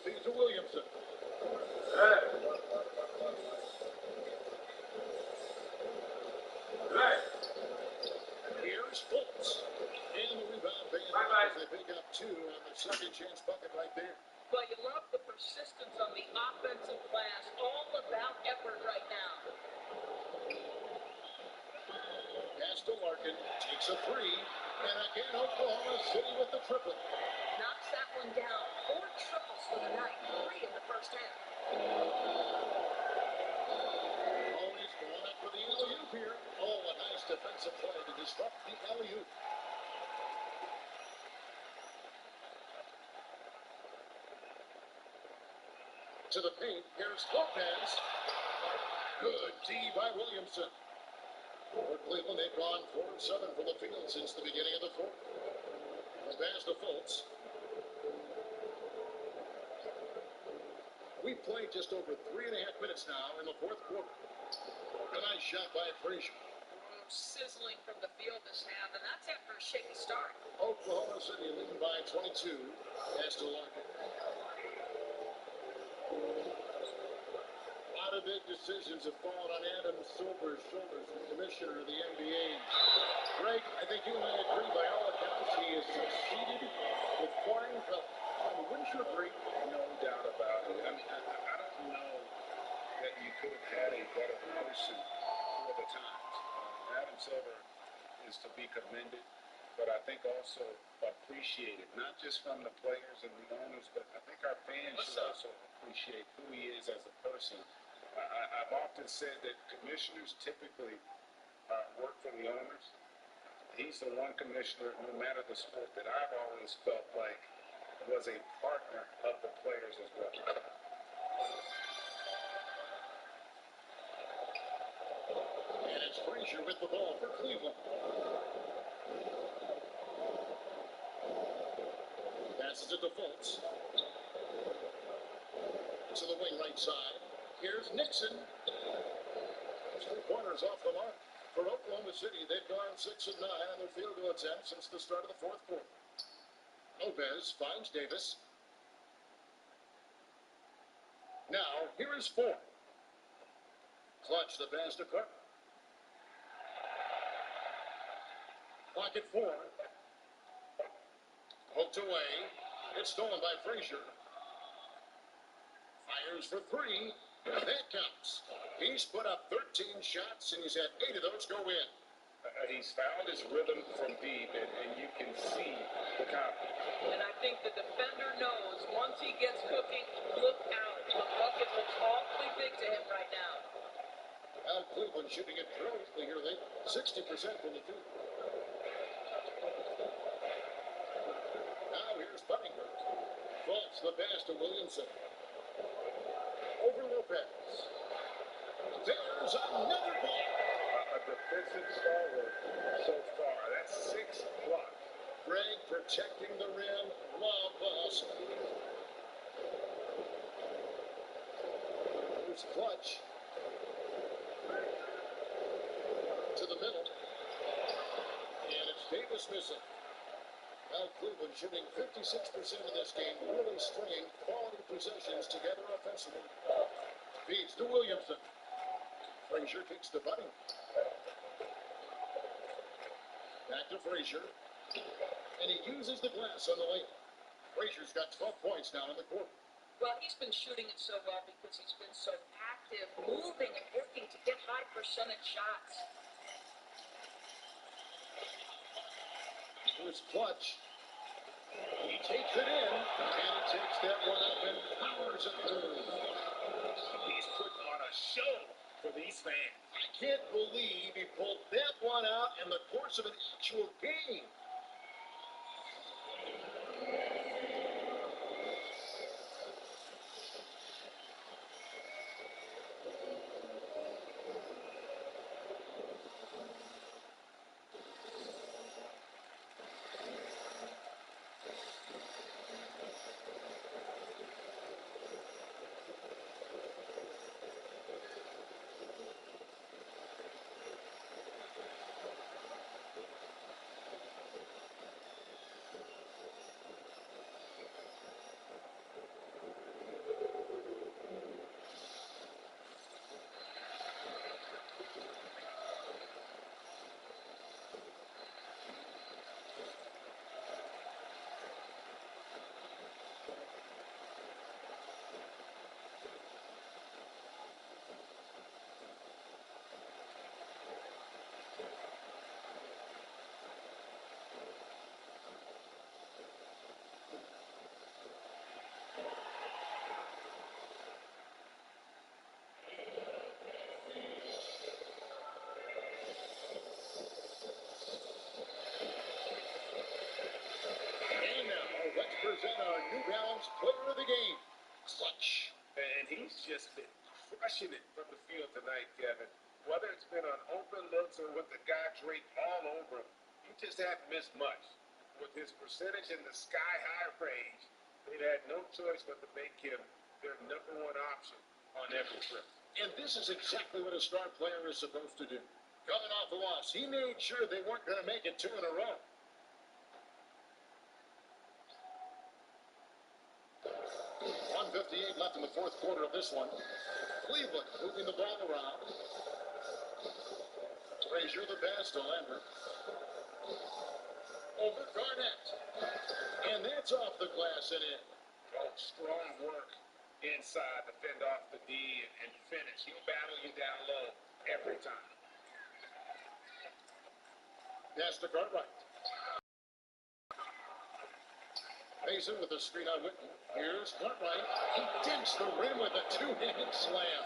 feed to Williamson. Hey. Hey. Here's Fultz. And the rebound Bye-bye. as they pick up 2 on the second chance bucket right there. But you love the persistence on the offensive glass. All about effort right now. Pass to Larkin. Takes a 3. And again, Oklahoma City with the triple. Knocks that one down. 4 triples for the night. 3 in the first half. Oh, he's going up for the alley-oop here. Oh, a nice defensive play to disrupt the alley-oop. To the paint, here's Lopez. Good D by Williamson. For Cleveland, they've gone 4 of 7 from the field since the beginning of the fourth. The pass to Fultz. We've played just over 3.5 minutes now in the fourth quarter. A nice shot by Frazier. Sizzling from the field this half, and that's after a shaky start. Oklahoma City leading by 22. Pass to Larkin. A lot of big decisions have fallen on Adam Silver's shoulders, the commissioner of the NBA. Greg, I think you and I agree by all accounts he has succeeded with flying colors. Wouldn't you agree? No doubt about it. I mean, I don't know that you could have had a better person for the times. Adam Silver is to be commended, but I think also appreciated, not just from the players and the owners, but I think our fans should also appreciate who he is as a person. I've often said that commissioners typically work for the owners. He's the one commissioner, no matter the sport, that I've always felt like was a partner of the players as well. And it's Frazier with the ball for Cleveland. Passes it to Fultz. To the wing right side. Here's Nixon. 3-pointers off the mark. For Oklahoma City, they've gone 6 of 9 on their field goal attempts since the start of the fourth quarter. Lopez finds Davis. Now, here is 4. Clutch the pass to Carter. Clock at 4. Poked away. It's stolen by Frazier. Fires for 3. That counts. He's put up 13 shots, and he's had 8 of those go in. He's found his rhythm from deep, and you can see the confidence. And I think the defender knows once he gets cooking, look out. The bucket looks awfully big to him right now. Now Cleveland shooting it brilliantly here. They 60% from the field. Now here's Buddingham. Fultz the pass to Williamson. Over Lopez. There's another ball. A defensive stalwart so far. That's 6 blocks. Greg protecting the rim. Love the hustle. Here's Clutch. To the middle. And it's Davis missing. Now Cleveland shooting 56% in this game, really stringing quality possessions together offensively. Feeds to Williamson. Frazier kicks to Budding. Back to Frazier. And he uses the glass on the lane. Frazier's got 12 points now in the quarter. Well, he's been shooting it so well because he's been so active, moving and working to get high percentage shots. Here's Clutch. He takes it in, and he takes that one up and powers it through. He's putting on a show for these fans. I can't believe he pulled that one out in the course of an actual game. Finals Player of the Game, Clutch. And he's just been crushing it from the field tonight, Kevin. Whether it's been on open looks or with the guy draped all over him, he just hasn't missed much. With his percentage in the sky-high range, they'd had no choice but to make him their number one option on every trip. And this is exactly what a star player is supposed to do. Coming off a loss, he made sure they weren't going to make it 2 in a row. .158 left in the fourth quarter of this one. Cleveland moving the ball around. Frazier the pass to Lambert. Over Garnett. And that's off the glass and in. Oh, strong work inside to fend off the D and finish. He'll battle you down low every time. That's to Cartwright. Mason with a screen on Whitten. Here's Cartwright. He dinks the rim with a two-hand slam.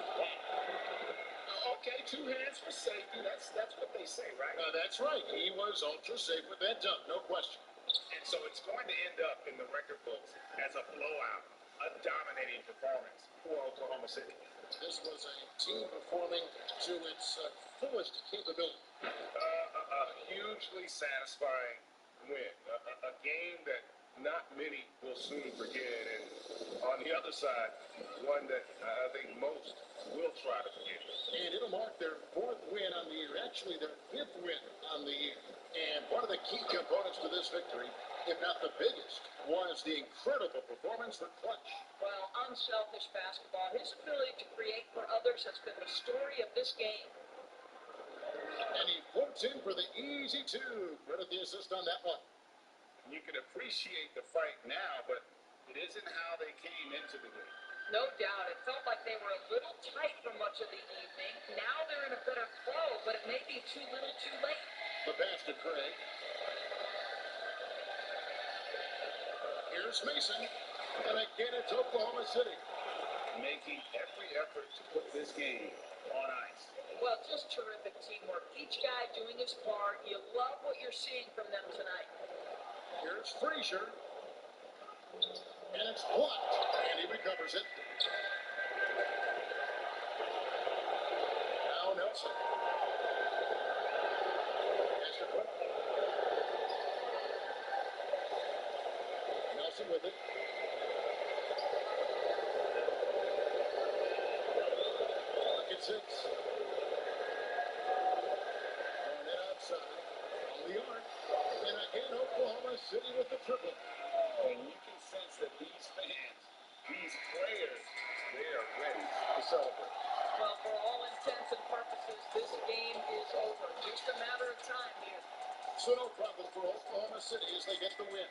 Okay, 2 hands for safety. That's what they say, right? That's right. He was ultra safe with that dunk, no question. And so it's going to end up in the record books as a blowout, a dominating performance for Oklahoma City. This was a team performing to its fullest capability. A hugely satisfying win. A game that not many will soon forget. And on the other side, one that I think most will try to forget. And it'll mark their 4th win on the year. Actually, their 5th win on the year. And one of the key components to this victory, if not the biggest, was the incredible performance for Clutch. Well, unselfish basketball. His ability to create for others has been the story of this game. And he floats in for the easy 2. Credit the assist on that one. You can appreciate the fight now, but it isn't how they came into the game. No doubt. It felt like they were a little tight for much of the evening. Now they're in a better flow, but it may be too little too late. The pass to Craig. Here's Mason. And again, it's Oklahoma City. Making every effort to put this game on ice. Well, just terrific teamwork. Each guy doing his part. You love what you're seeing from them tonight. Here's Frazier. And it's blocked. And he recovers it. Now Nelson. Has to put. Nelson with it. Clock at 6. Garnett outside. On the arc. And again, Oklahoma City with the triple. And you can sense that these fans, these players, they are ready to celebrate. Well, for all intents and purposes, this game is over. Just a matter of time here. So no problem for Oklahoma City as they get the win.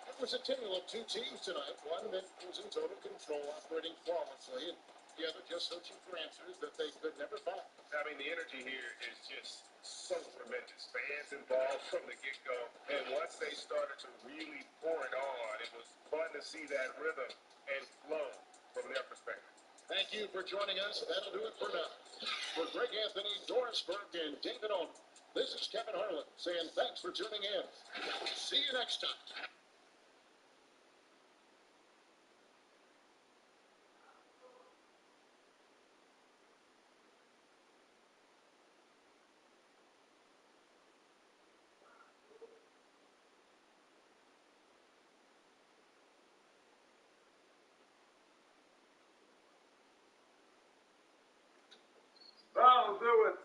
It was a tale of 2 teams tonight. One that was in total control, operating flawlessly, and the other just searching for answers that they could never find. I mean, the energy here is just so tremendous. Fans involved from the get-go. And once they started to really pour it on, it was fun to see that rhythm and flow from their perspective. Thank you for joining us. That'll do it for now. For Greg Anthony, Doris Burke, and David Owen, this is Kevin Harlan saying thanks for tuning in. See you next time. That'll do it.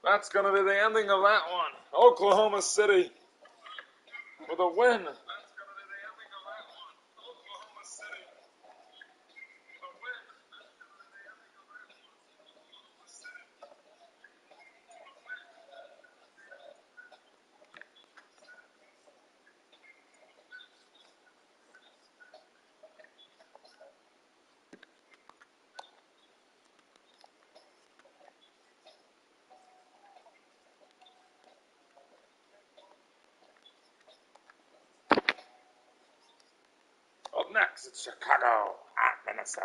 That's going to be the ending of that one. Oklahoma City with a win. Up next, it's Chicago at Minnesota.